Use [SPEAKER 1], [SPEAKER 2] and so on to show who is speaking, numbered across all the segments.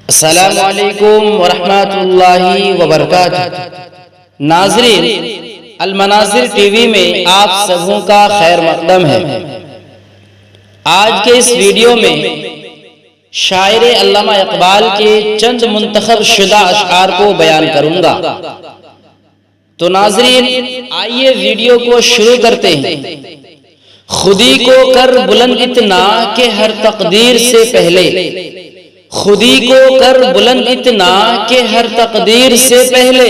[SPEAKER 1] السلام علیکم ورحمۃ اللہ وبرکاتہ۔ ناظرین، المناظر ٹی وی میں آپ سبوں کا خیر مقدم ہے۔ آج کے اس ویڈیو میں شاعر علامہ اقبال کے چند منتخب شدہ اشعار کو بیان کروں گا۔ تو ناظرین، آئیے ویڈیو کو شروع کرتے ہیں۔ خودی کو کر بلند اتنا کہ ہر تقدیر سے پہلے، خودی کو کر بلند اتنا کہ ہر تقدیر سے پہلے،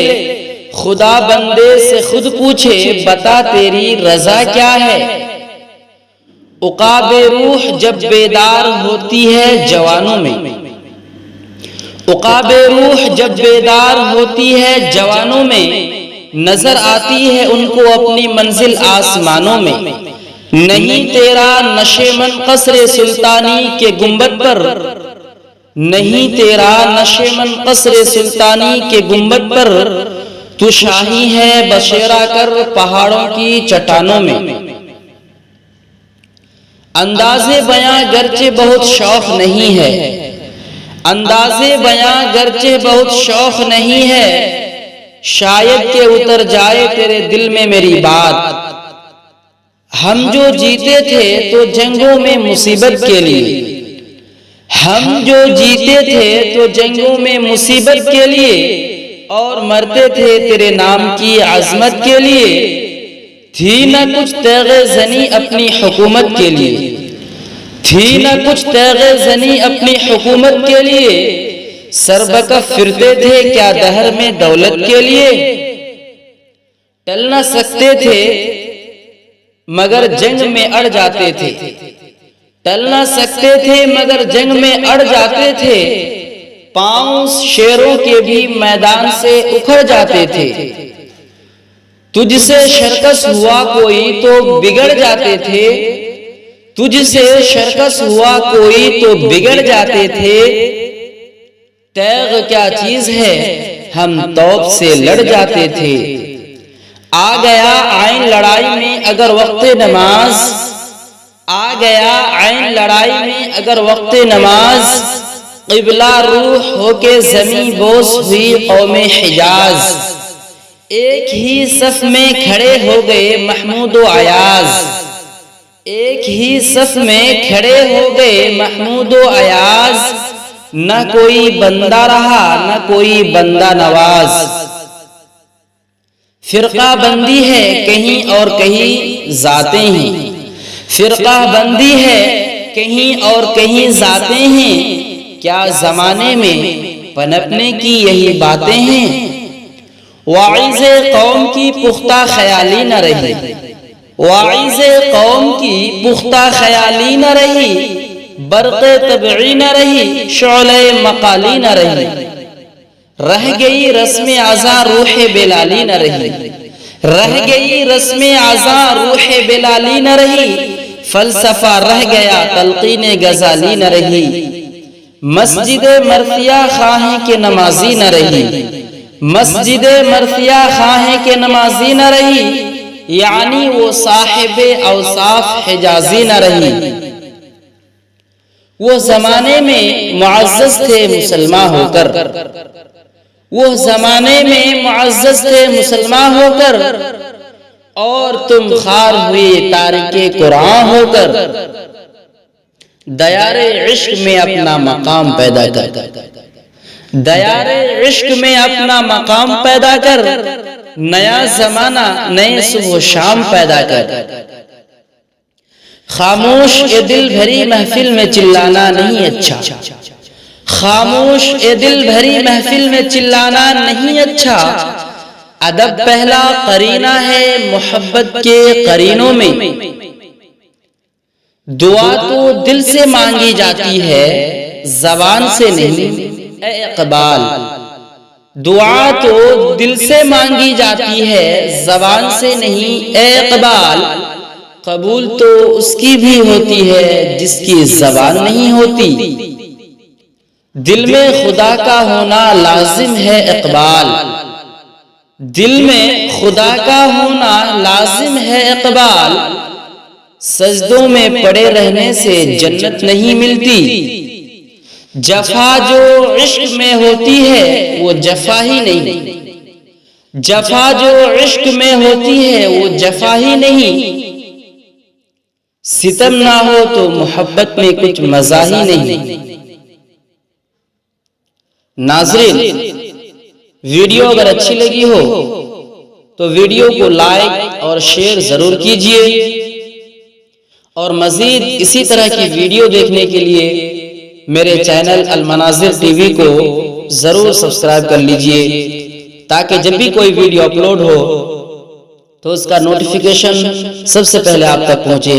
[SPEAKER 1] خدا بندے سے خود پوچھے بتا تیری رضا کیا ہے۔ عقاب روح جب بیدار ہوتی ہے جوانوں میں، عقاب روح جب بیدار ہوتی ہے جوانوں میں، نظر آتی ہے ان کو اپنی منزل آسمانوں میں۔ نہیں تیرا نشے من قصر سلطانی کے گنبد پر، نہیں تیرا نشے من قصر سلطانی کے گنبد پر، تو شاہی ہے بشیرا کر پہاڑوں کی چٹانوں میں۔ انداز بیاں گرچہ بہت شوق نہیں ہے، انداز بیاں گرچہ بہت شوق نہیں ہے، شاید کہ اتر جائے تیرے دل میں میری بات۔ ہم جو جیتے تھے تو جنگوں میں مصیبت کے لیے، ہم جو جیتے تھے تو جنگوں میں مصیبت کے لیے، اور مرتے تھے تیرے نام کی عظمت کے لیے۔ تھی نہ کچھ تیغ زنی اپنی حکومت کے لیے، تھی نہ کچھ تیغ زنی اپنی حکومت کے لیے، سربکف پھرتے تھے کیا دہر میں دولت کے لیے۔ ٹل نہ سکتے تھے مگر جنگ میں اڑ جاتے تھے، ٹل نہ سکتے تھے مگر جنگ میں اڑ جاتے تھے، پاؤں شیروں کے بھی میدان سے اکھڑ جاتے تھے۔ تجھ سے شرکس ہوا کوئی تو بگڑ جاتے تھے، تجھ سے شرکس ہوا کوئی تو بگڑ جاتے تھے، تیغ کیا چیز ہے ہم توپ سے لڑ جاتے تھے۔ آ گیا عین لڑائی میں اگر وقت نماز، آ گیا عین لڑائی میں اگر وقت نماز، قبلہ روح ہو کے زمین بوس ہوئی قوم حجاز۔ ایک ہی صف میں کھڑے ہو گئے محمود و ایاز، ایک ہی صف میں کھڑے ہو گئے محمود و ایاز، نہ کوئی بندہ رہا نہ کوئی بندہ نواز۔ فرقہ بندی ہے کہیں اور کہیں ذاتیں ہیں، فرقہ بندی ہے کہیں اور کہیں ذاتیں ہیں، کیا زمانے میں پنپنے کی یہی باتیں ہیں۔ واعظ قوم کی پختہ خیالی نہ رہی، واعظ قوم کی پختہ خیالی نہ رہی، برق طبعی نہ رہی، شعلہ مقالی نہ رہی، رہ گئی رسم عزا روح بلالی نہ رہی، رہ گئی رسم عزا روح بلالی نہ رہی، فلسفہ رہ گیا تلقین غزالی نہ رہی، مسجد مرثیہ خواہیں کہ نمازی نہ رہی، مسجد مرثیہ خواہیں کہ نمازی نہ رہی، یعنی وہ صاحب اوصاف حجازی نہ رہی۔ وہ زمانے میں معزز تھے مسلمان ہو کر، وہ زمانے میں معزز تھے مسلمان ہو کر، اور تم خار ہوئے تارک قرآن ہو کر۔ دیار عشق میں اپنا مقام پیدا کر، دیار عشق میں اپنا مقام پیدا کر، نیا زمانہ نئے صبح و شام پیدا کر۔ خاموش اے دل بھری محفل میں چلانا نہیں اچھا، خاموش اے دل بھری محفل میں چلانا نہیں اچھا، ادب پہلا قرینہ ہے محبت کے قرینوں میں۔ دعا تو دل سے مانگی جاتی ہے زبان سے نہیں اے اقبال، دعا تو دل سے مانگی جاتی ہے زبان سے نہیں اے اقبال، قبول تو اس کی بھی ہوتی ہے جس کی زبان نہیں ہوتی۔ دل میں خدا کا ہونا لازم ہے اقبال، دل میں خدا کا ہونا لازم ہے اقبال، سجدوں میں پڑے رہنے سے جنت نہیں ملتی، جفا جو عشق میں ہوتی ہے وہ جفا ہی نہیں، جفا جو عشق میں ہوتی ہے وہ جفا ہی نہیں، ستم نہ ہو تو محبت میں کچھ مزہ ہی نہیں۔ ناظرین، ویڈیو اگر اچھی لگی ہو تو ویڈیو کو لائک اور شیئر ضرور کیجئے، اور مزید اسی طرح کی ویڈیو دیکھنے کے لیے میرے چینل المناظر ٹی وی کو ضرور سبسکرائب کر لیجئے، تاکہ جب بھی کوئی ویڈیو اپلوڈ ہو تو اس کا نوٹیفیکیشن سب سے پہلے آپ تک پہنچے۔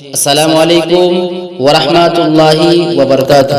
[SPEAKER 1] السلام علیکم ورحمۃ اللہ وبرکاتہ۔